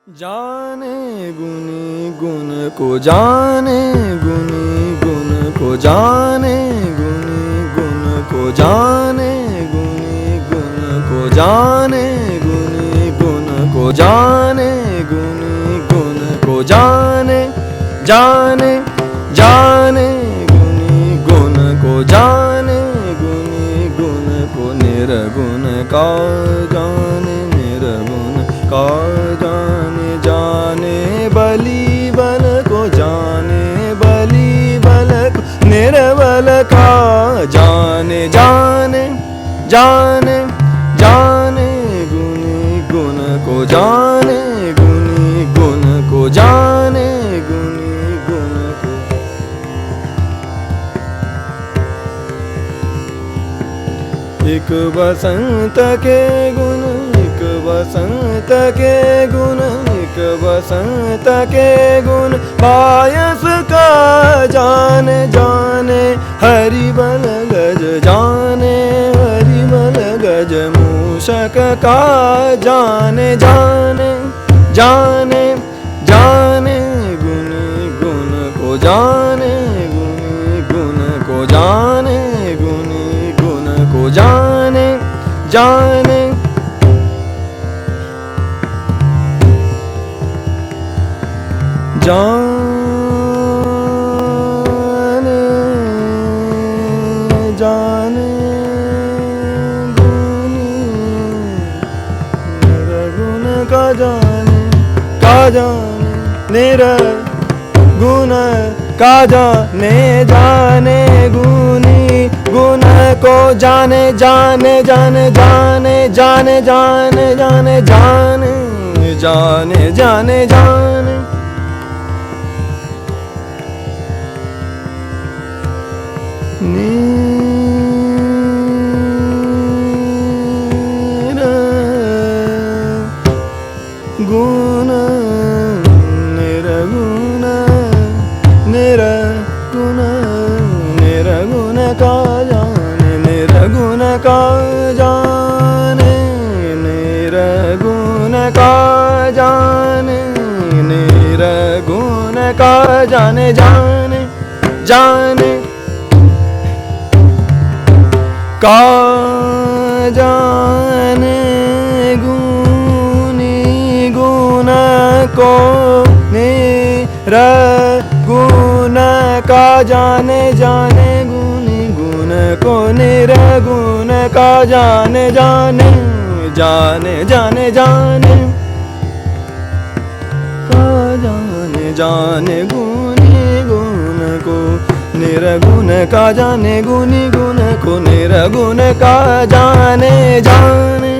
जाने गुनी गुण को जाने गुनी गुण को जाने गुनी गुण को जाने गुनी गुण को जाने गुनी गुण को जाने गुनी गुण को जाने जाने जाने गुनी गुण को जाने गुनी गुण को निर्गुण का जाने निर्गुण का जाने जाने बलि बल को जाने बलि बल को निर्बल का जाने जाने जाने जाने गुनी गुण को जाने गुनी गुण को जाने गुनी गुण को एक बसंत के गुण बसंत के गुण एक बसंत के गुण पायस का जाने जाने हरि बल गज जाने हरि बल गज मूषक का जाने जाने जाने जाने गुनी गुण को जाने गुनी गुण को जाने गुनी गुण को जाने जाने जाने जाने गुनी निर्गुण का जाने निर्गुण का जाने जाने गुनी गुण को जाने जाने जाने जाने जाने जाने जाने जाने जाने जाने जाने निर्गुण निर्गुण निर्गुण निर्गुण का जाने निर्गुण का जाने निर्गुण का जाने निर्गुण का जाने जाने जाने का जाने गुनी गुण को निर्गुण का जाने जाने गुनी गुण को निर्गुण का जाने जाने जाने जाने जाने का जाने जाने गुनी गुण को निर्गुण का जाने गुनी गुण को निर्गुण का जाने जाने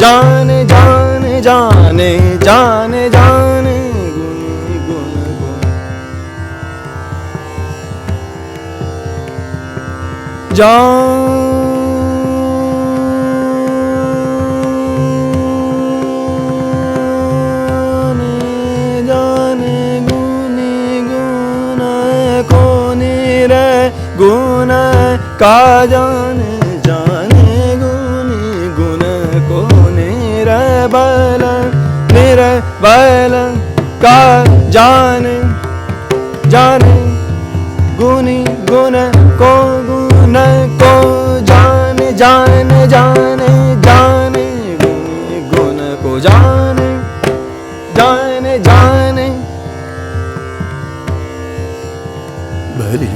जाने जाने जाने जाने जाने गुनी गुण को जाने जाने गुनी गुण को निर्गुण का जाने जाने गुनी गुण को निर्बल निर्बल का जाने जाने गुनी गुण को जाने जाने जाने जाने गुनी गुण को जाने जाने जाने बलि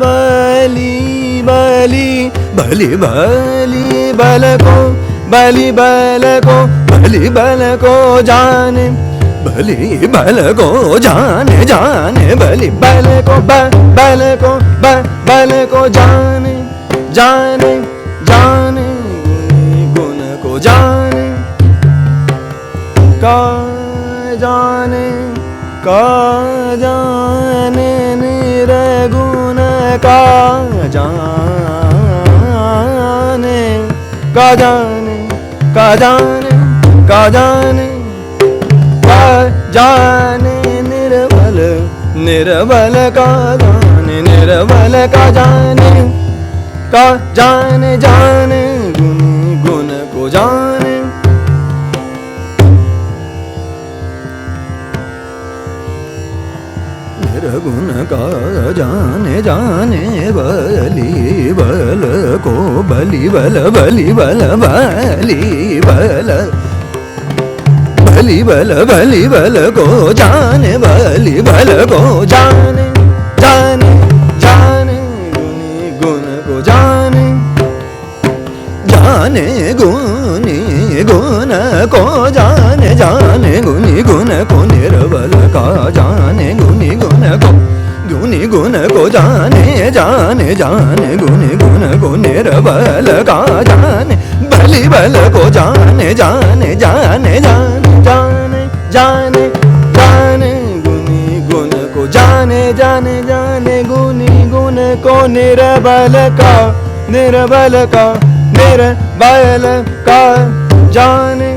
बलि बलि बलि बलि बल को बलि बल को जाने, बलि बल को जाने जाने, बलि बल को जाने जाने जाने, गुण को जाने का जाने निर्गुण का जाने का जाने का जाने का जाने का जाने, निर्बल निर्बल का जाने, निर्बल का जाने जाने, गुण को जाने, निर्गुण का जाने जाने, बलि बल को बलि बल बलि बल बलि बल बलि बल बलि बल को जाने, बलि बल को जाने जाने जाने, गुण को जाने जाने, गुनी गुण को जाने जाने, गुनी गुण को निर्बल का जाने, गुनी गुण को जाने जाने जाने, गुनी गुण को निर्बल का जाने, बलि बल को जाने जाने जाने जाने जाने जाने जाने, गुनी गुण को जाने जाने जाने, गुनी गुण को निर्बल का निर्बल का जाने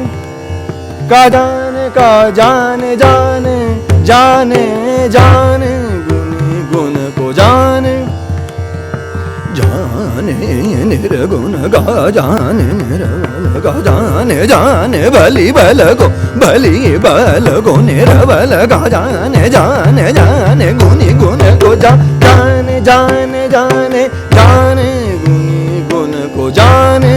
का जाने का जाने जाने जाने जाने, गुनी गुण को जाने जाने, निर्गुण का जाने, निर्बल का जाने जाने, बलि बल को निर्बल का जाने जाने जाने, गुनी गुण को जाने जाने जाने जाने, गुनी गुण को जाने,